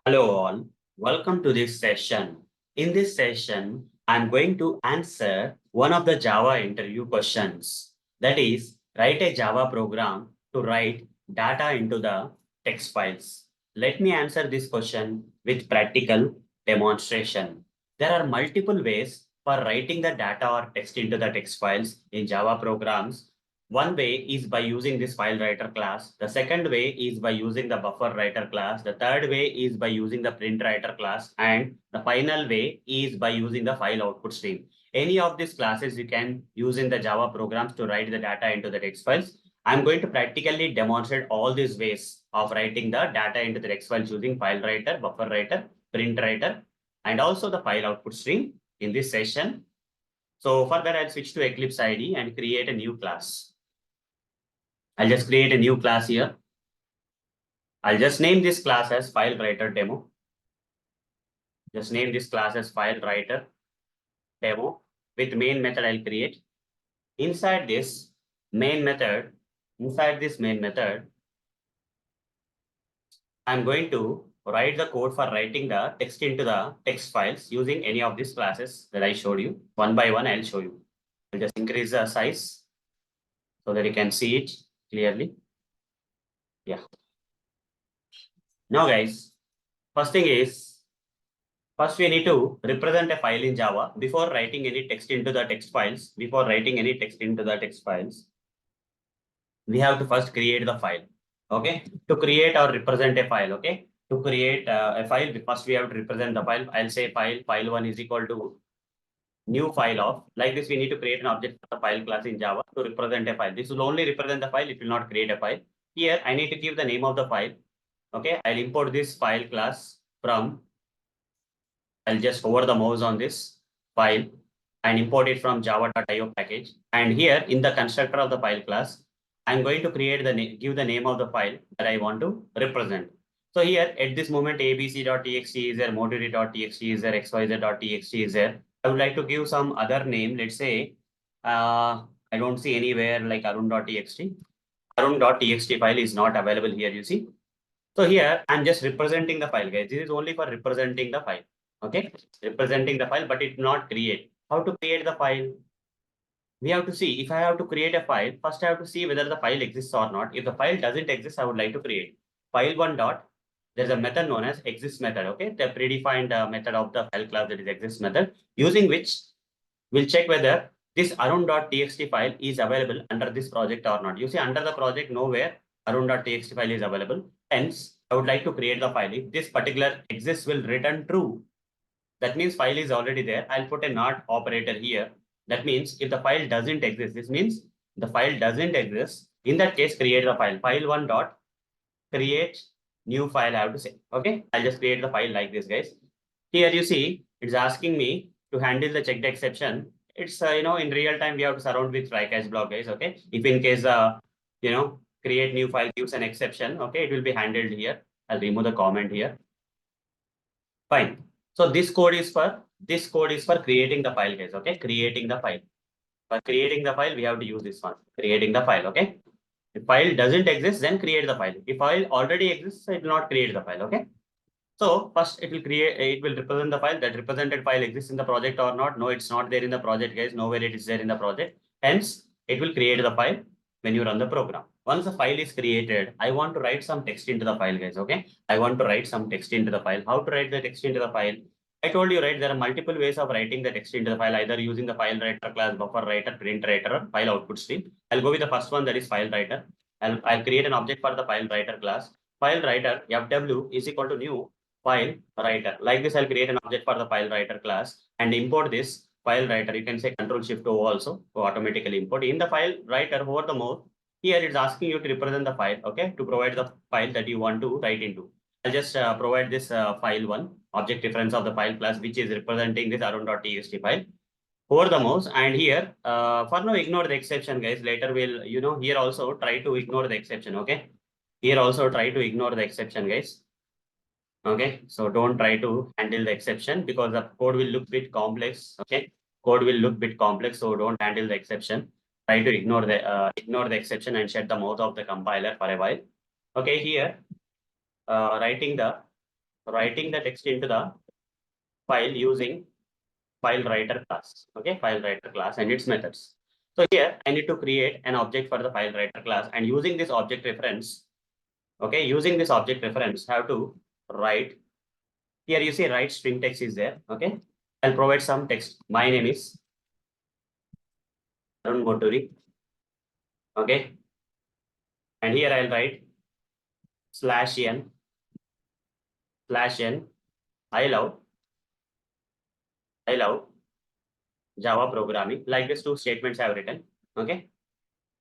Hello all, welcome to this session. In this session, I'm going to answer one of the Java interview questions. That is, write a Java program to write data into the text files. Let me answer this question with practical demonstration. There are multiple ways for writing the data or text into the text files in Java programs. One way is by using this FileWriter class. The second way is by using the BufferedWriter class. The third way is by using the PrintWriter class. And the final way is by using the FileOutputStream. Any of these classes you can use in the Java programs to write the data into the text files. I'm going to practically demonstrate all these ways of writing the data into the text files using FileWriter, BufferedWriter, PrintWriter, and also the FileOutputStream in this session. So further, I'll switch to Eclipse IDE and create a new class. I'll just create a new class here. I'll just name this class as FileWriter demo. Just name this class as FileWriter demo. With main method, I'll create. Inside this main method, I'm going to write the code for writing the text into the text files using any of these classes that I showed you. One by one, I'll show you. I'll just increase the size so that you can see it clearly. Yeah. Now, guys, first thing is, first we need to represent a file in Java before writing any text into the text files. We have to first create the file. Okay. To create or represent a file. Okay. To create a file, first we have to represent the file. I'll say file1 is equal to new file of, like this, we need to create an object for the file class in Java to represent a file. This will only represent the file, it will not create a file. Here, I need to give the name of the file. Okay, I'll import this file class from, I'll just hover the mouse on this file and import it from java.io package. And here in the constructor of the file class, I'm going to create give the name of the file that I want to represent. So here at this moment, abc.txt is there, moduli.txt is there, xyz.txt is there. I would like to give some other name. Let's say, I don't see anywhere like arun.txt. Arun.txt file is not available here, you see. So here I'm just representing the file, guys. This is only for representing the file. Okay, representing the file, but it not create. How to create the file? We have to see, if I have to create a file, first I have to see whether the file exists or not. If the file doesn't exist, I would like to create file1 dot. There's a method known as exist method. Okay, the predefined method of the file class, that is exist method, using which we'll check whether this arun.txt file is available under this project or not. You see, under the project, nowhere arun.txt file is available. Hence, I would like to create the file. If this particular exists will return true, that means file is already there. I'll put a not operator here. That means if the file doesn't exist, this means the file doesn't exist. In that case, create the file. File1 dot create new file, I have to say. Okay, I'll just create the file like this, guys. Here you see, it's asking me to handle the checked exception. It's, in real time, we have to surround with try catch block, guys. Okay, if in case, create new file gives an exception, okay, it will be handled here. I'll remove the comment here. Fine. So this code is for creating the file, guys. Okay, creating the file. For creating the file, we have to use this one, creating the file. Okay. If file doesn't exist, then create the file. If file already exists, it will not create the file. Okay. So first it will represent the file. That represented file exists in the project or not. No, it's not there in the project, guys. Nowhere it is there in the project. Hence, it will create the file when you run the program. Once the file is created, I want to write some text into the file, guys. Okay. I want to write some text into the file. How to write the text into the file? I told you, right, there are multiple ways of writing the text into the file, either using the FileWriter class, BufferedWriter, PrintWriter, or FileOutputStream. I'll go with the first one, that is FileWriter. I'll create an object for the FileWriter class. FileWriter, FW is equal to new FileWriter. Like this, I'll create an object for the FileWriter class and import this FileWriter. You can say Control-Shift-O also to automatically import. In the FileWriter, hover the mouse. Here it's asking you to represent the file, okay, to provide the file that you want to write into. I'll just provide this file1 object reference of the file class, which is representing this arun.txt file. Hover the mouse, and here, for now, ignore the exception, guys. Later we'll, here also try to ignore the exception, okay? Here also try to ignore the exception, guys. Okay, so don't try to handle the exception because the code will look bit complex, okay? Code will look bit complex, so don't handle the exception. Try to ignore the exception and shut the mouth of the compiler for a while. Okay, here, writing the writing the text into the file using FileWriter class. Okay, FileWriter class and its methods. So here I need to create an object for the FileWriter class, and using this object reference, okay, using this object reference, have to write. Here you see write string text is there. Okay, I'll provide some text. My name is Arun Moturi. Okay, and here I'll write /n I love Java programming. Like these two statements I have written. Okay,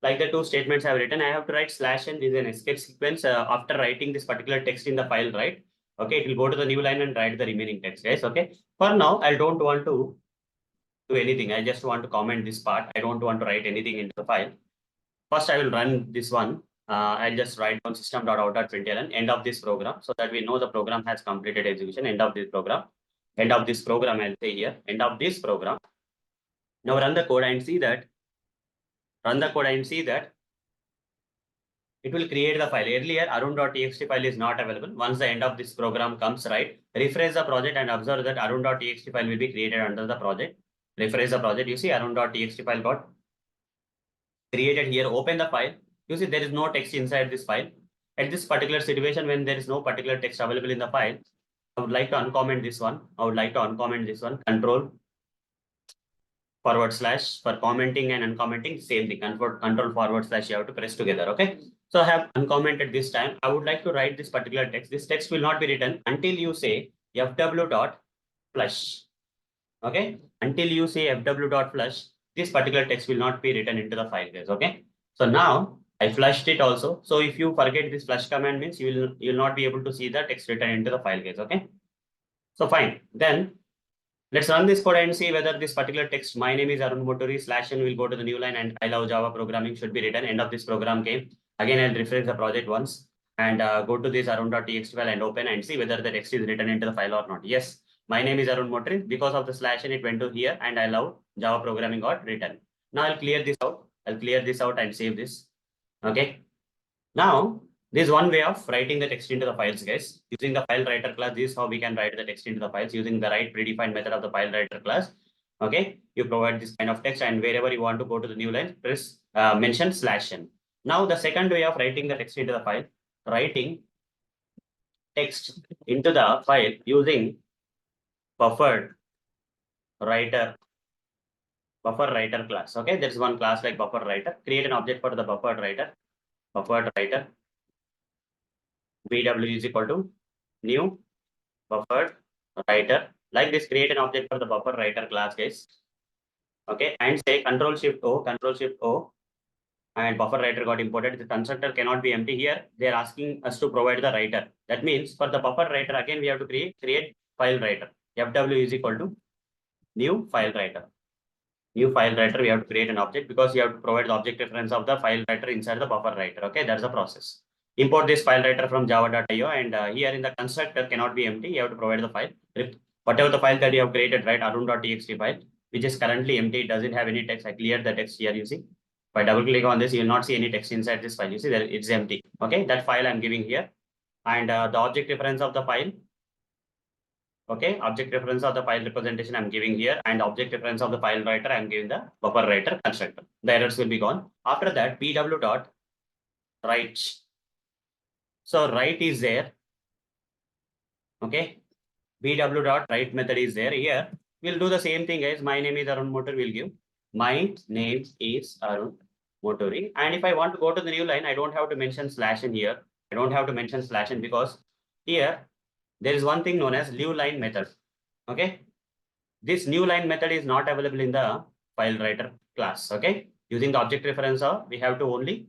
like the two statements I have written, I have to write /n. This is an escape sequence. After writing this particular text in the file, right? Okay, it will go to the new line and write the remaining text, guys. Okay, for now, I don't want to do anything. I just want to comment this part. I don't want to write anything into the file. First, I will run this one. I'll just write down system.out.println end of this program, so that we know the program has completed execution. End of this program. End of this program, I'll say here. End of this program. Now run the code and see that. Run the code and see that it will create the file. Earlier, arun.txt file is not available. Once the end of this program comes, right, refresh the project and observe that arun.txt file will be created under the project. Refresh the project. You see arun.txt file got created here. Open the file. You see there is no text inside this file. At this particular situation, when there is no particular text available in the file, I would like to uncomment this one. Control / for commenting and uncommenting, same thing. Control / you have to press together. Okay. So I have uncommented this time. I would like to write this particular text. This text will not be written until you say fw.flush. Okay. Until you say fw.flush, this particular text will not be written into the file, guys. Okay. So now I flushed it also. So if you forget this flush command, means you will not be able to see the text written into the file, guys. Okay. So fine. Then let's run this code and see whether this particular text, my name is Arun Moturi /n, will go to the new line and I love Java programming should be written. End of this program came. Again, I'll refresh the project once and go to this arun.txt file and open and see whether the text is written into the file or not. Yes, my name is Arun Moturi. Because of the /n, it went to here and I love Java programming got written. Now I'll clear this out. And save this. Okay. Now, this is one way of writing the text into the files, guys. Using the FileWriter class, this is how we can write the text into the files using the right predefined method of the FileWriter class. Okay, you provide this kind of text, and wherever you want to go to the new line, press mention /n. Now, the second way of writing the text into the file, writing text into the file using BufferedWriter class. Okay, there's one class like BufferedWriter. Create an object for the BufferedWriter. BW is equal to new BufferedWriter. Like this, create an object for the BufferedWriter class, guys. Okay, and say Control Shift O, and BufferedWriter got imported. The constructor cannot be empty here. They are asking us to provide the writer. That means for the BufferedWriter, again we have to create FileWriter. FW is equal to new FileWriter. We have to create an object because you have to provide the object reference of the FileWriter inside the BufferedWriter. Okay, that's the process. Import this FileWriter from java.io, and here in the constructor cannot be empty. You have to provide the file. Whatever the file that you have created, right, arun.txt file, which is currently empty, it doesn't have any text. I cleared the text here, you see. If I double click on this, you will not see any text inside this file. You see that it's empty. Okay, that file I'm giving here. And the object reference of the file. Okay, object reference of the file representation I'm giving here, and object reference of the FileWriter I'm giving the BufferedWriter constructor. The errors will be gone. After that, pw.write. So write is there. Okay, pw.write method is there. Here we'll do the same thing, guys. My name is Arun Moturi. We'll give my name is Arun Moturi. And if I want to go to the new line, I don't have to mention /n here. I don't have to mention /n because here there is one thing known as new line method. Okay, this new line method is not available in the FileWriter class. Okay, using the object reference, we have to only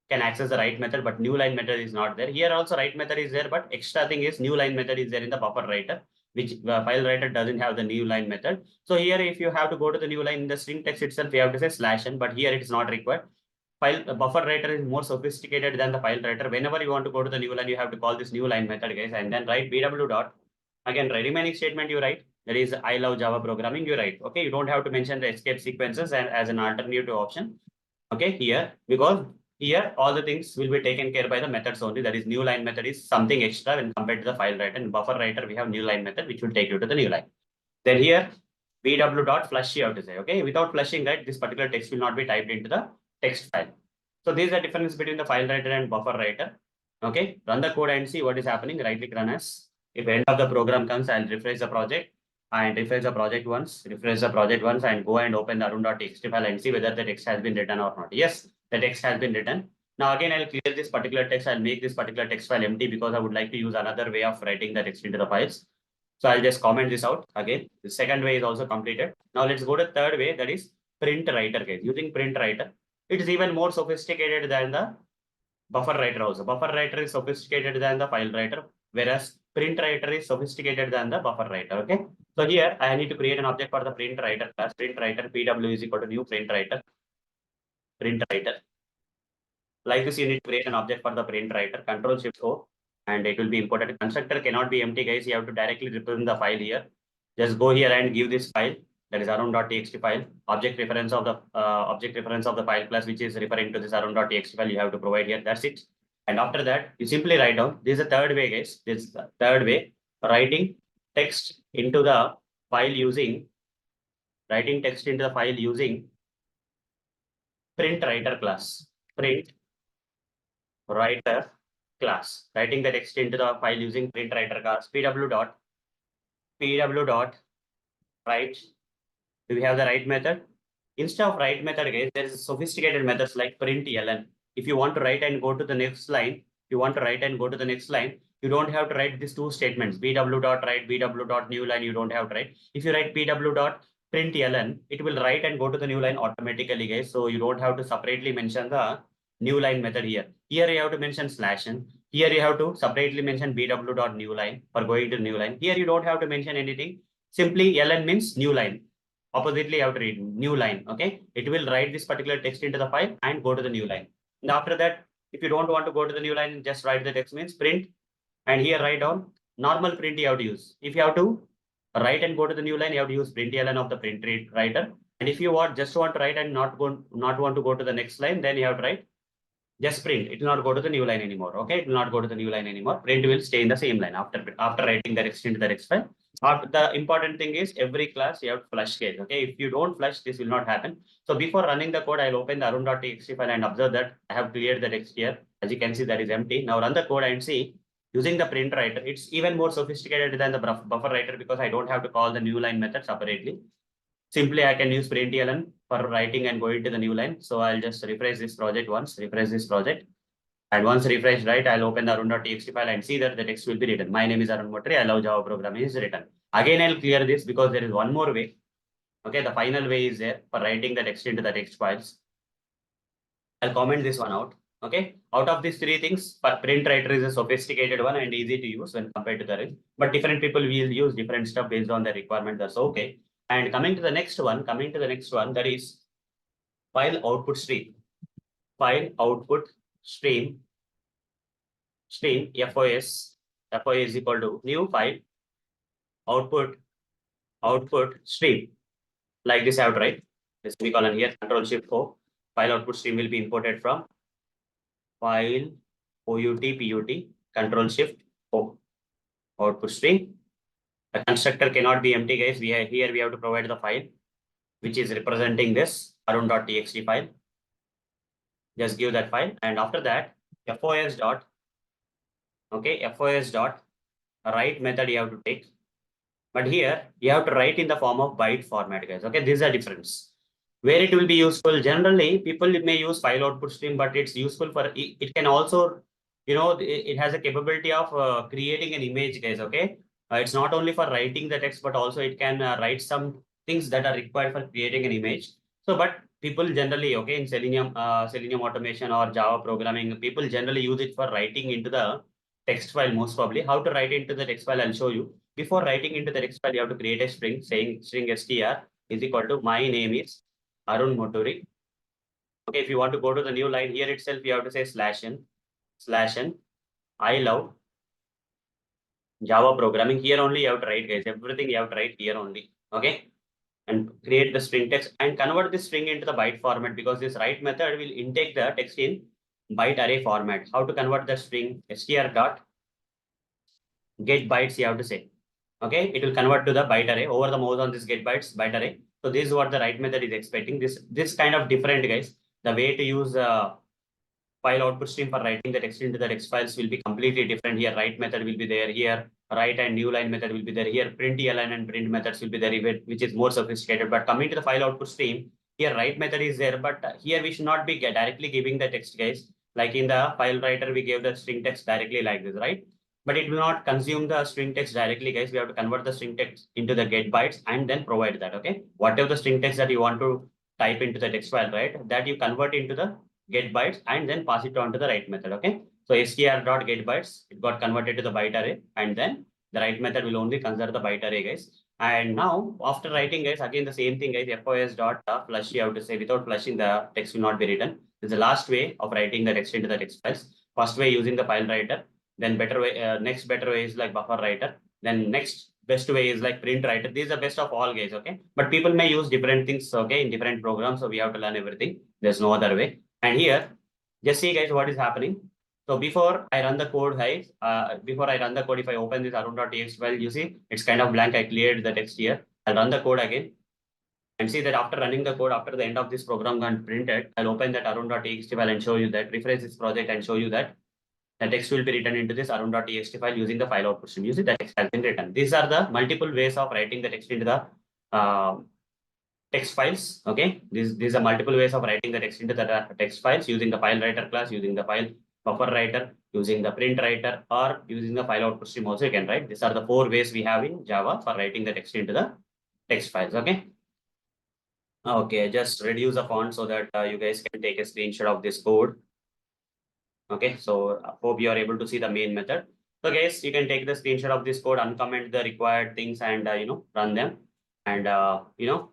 can access the write method, but new line method is not there. Here also write method is there, but extra thing is new line method is there in the BufferedWriter, which FileWriter doesn't have the new line method. So here, if you have to go to the new line in the string text itself, you have to say /n, but here it is not required. BufferedWriter is more sophisticated than the FileWriter. Whenever you want to go to the new line, you have to call this new line method, guys, and then write bw dot. Again, remaining statement you write. That is, I love Java programming. You write. Okay, you don't have to mention the escape sequences and as an alternative option. Okay, here because Here, all the things will be taken care by the methods only. That is, new line method is something extra when compared to the file writer. And buffer writer, we have new line method, which will take you to the new line. Then here, bw.flush you have to say, okay? Without flushing, right, this particular text will not be typed into the text file. So this is the difference between the file writer and buffer writer. Okay, run the code and see what is happening. Right click run as. If end of the program comes, I'll refresh the project and refresh the project once, and go and open the arun.txt file and see whether the text has been written or not. Yes, the text has been written. Now again, I'll clear this particular text. I'll make this particular text file empty because I would like to use another way of writing the text into the files. So I'll just comment this out again. The second way is also completed. Now let's go to third way, that is PrintWriter case. Using PrintWriter, it is even more sophisticated than the buffer writer also. Buffer writer is sophisticated than the file writer, whereas PrintWriter is sophisticated than the buffer writer. Okay. So here I need to create an object for the PrintWriter class. PrintWriter pw is equal to new PrintWriter. Like this, you need to create an object for the PrintWriter. Control Shift O, and it will be imported. Constructor cannot be empty, guys. You have to directly represent the file here. Just go here and give this file, that is arun.txt file, object reference of the file class, which is referring to this arun.txt file. You have to provide here. That's it. And after that, you simply write down. This is the third way, guys. This is the third way, writing text into the file using PrintWriter class. PrintWriter class. Writing the text into the file using PrintWriter class. pw.write. Do we have the right method? Instead of write method, guys, there is sophisticated methods like println. If you want to write and go to the next line, you don't have to write these two statements, bw.write, bw.new line, you don't have to write. If you write pw.println, it will write and go to the new line automatically, guys. So you don't have to separately mention the new line method here. Here you have to mention /n. Here you have to separately mention bw.newline for going to new line. Here you don't have to mention anything. Simply ln means new line. Oppositely, you have to read new line. Okay, it will write this particular text into the file and go to the new line. And after that, if you don't want to go to the new line, just write the text means print, and here write down normal print you have to use. If you have to write and go to the new line, you have to use println of the PrintWriter. And if you just want to write and not want to go to the next line, then you have to write just print. It will not go to the new line anymore. Okay, it will not go to the new line anymore. Print will stay in the same line after writing the text into the text file. The important thing is every class you have to flush case. Okay, if you don't flush, this will not happen. So before running the code, I'll open the arun.txt file and observe that I have cleared the text here. As you can see, that is empty. Now run the code and see. Using the PrintWriter, it's even more sophisticated than the buffer writer because I don't have to call the new line method separately. Simply, I can use println for writing and going to the new line. So I'll just refresh this project once, And once refreshed, right, I'll open the arun.txt file and see that the text will be written. My name is Arun Motri. I love Java programming is written. Again, I'll clear this because there is one more way. Okay, the final way is there for writing the text into the text files. I'll comment this one out. Okay, out of these three things, PrintWriter is a sophisticated one and easy to use when compared to the rest. But different people will use different stuff based on their requirement. That's okay. And coming to the next one, that is FileOutputStream. FileOutputStream. FOS is equal to new file output stream. Like this, I have to write the semicolon here. Control Shift O. FileOutputStream will be imported from file output. Control Shift O. Output stream. The constructor cannot be empty, guys. We have to provide the file which is representing this arun.txt file. Just give that file, and after that, FOS dot write method you have to take. But here you have to write in the form of byte format, guys. Okay, this is a difference. Where it will be useful, generally people may use FileOutputStream, but it's useful for it can also, it has a capability of creating an image, guys. Okay, it's not only for writing the text, but also it can write some things that are required for creating an image. So, but people generally, okay, in Selenium automation or Java programming, people generally use it for writing into the text file most probably. How to write into the text file, I'll show you. Before writing into the text file, you have to create a string saying string str is equal to my name is Arun Moturi. Okay, if you want to go to the new line here itself, you have to say /n. I love Java programming. Here only you have to write, guys. Everything you have to write here only. Okay, and create the string text and convert this string into the byte format because this write method will intake the text in byte array format. How to convert the string? str dot get bytes you have to say. Okay, it will convert to the byte array. Over the mouse on this get bytes byte array. So this is what the write method is expecting. This kind of different, guys. The way to use file output stream for writing the text into the text files will be completely different. Here write method will be there. Here write and new line method will be there. Here print line and print methods will be there, which is more sophisticated. But coming to the file output stream, here write method is there, but here we should not be directly giving the text, guys. Like in the file writer, we gave the string text directly like this, right? But it will not consume the string text directly, guys. We have to convert the string text into the get bytes and then provide that. Okay, whatever the string text that you want to type into the text file, right, that you convert into the get bytes and then pass it on to the write method. Okay, so str.getBytes, it got converted to the byte array, and then the write method will only consider the byte array, guys. And now after writing, guys, again the same thing, guys. fos.flush, you have to say, without flushing the text will not be written. This is the last way of writing the text into the text files. First way using the file writer, then better way, next better way is like BufferedWriter, then next best way is like PrintWriter. These are best of all, guys. Okay, but people may use different things, okay, in different programs, so we have to learn everything. There's no other way. And here, just see, guys, what is happening. So before I run the code, guys, before I run the code, if I open this arun.txt file, you see it's kind of blank. I cleared the text here. I'll run the code again and see that after running the code, after the end of this program got printed, I'll open that arun.txt file and show you that, refresh this project and show you that the text will be written into this arun.txt file using the file output stream. You see the text has been written. These are the multiple ways of writing the text into the text files. Okay, these are multiple ways of writing the text into the text files using the file writer class, using the file buffer writer, using the print writer, or using the file output stream also you can write. These are the 4 ways we have in Java for writing the text into the text files. Okay. Okay, just reduce the font so that you guys can take a screenshot of this code. Okay, so I hope you are able to see the main method. So guys, you can take the screenshot of this code, uncomment the required things, and run them. And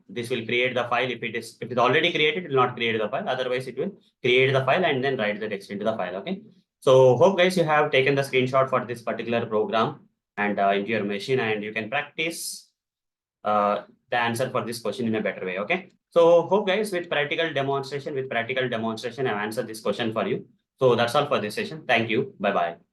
this will create the file. If it's already created, it will not create the file. Otherwise, it will create the file and then write the text into the file. Okay. So hope, guys, you have taken the screenshot for this particular program and into your machine, and you can practice the answer for this question in a better way. Okay. So hope, guys, with practical demonstration, I've answered this question for you. So that's all for this session. Thank you. Bye-bye.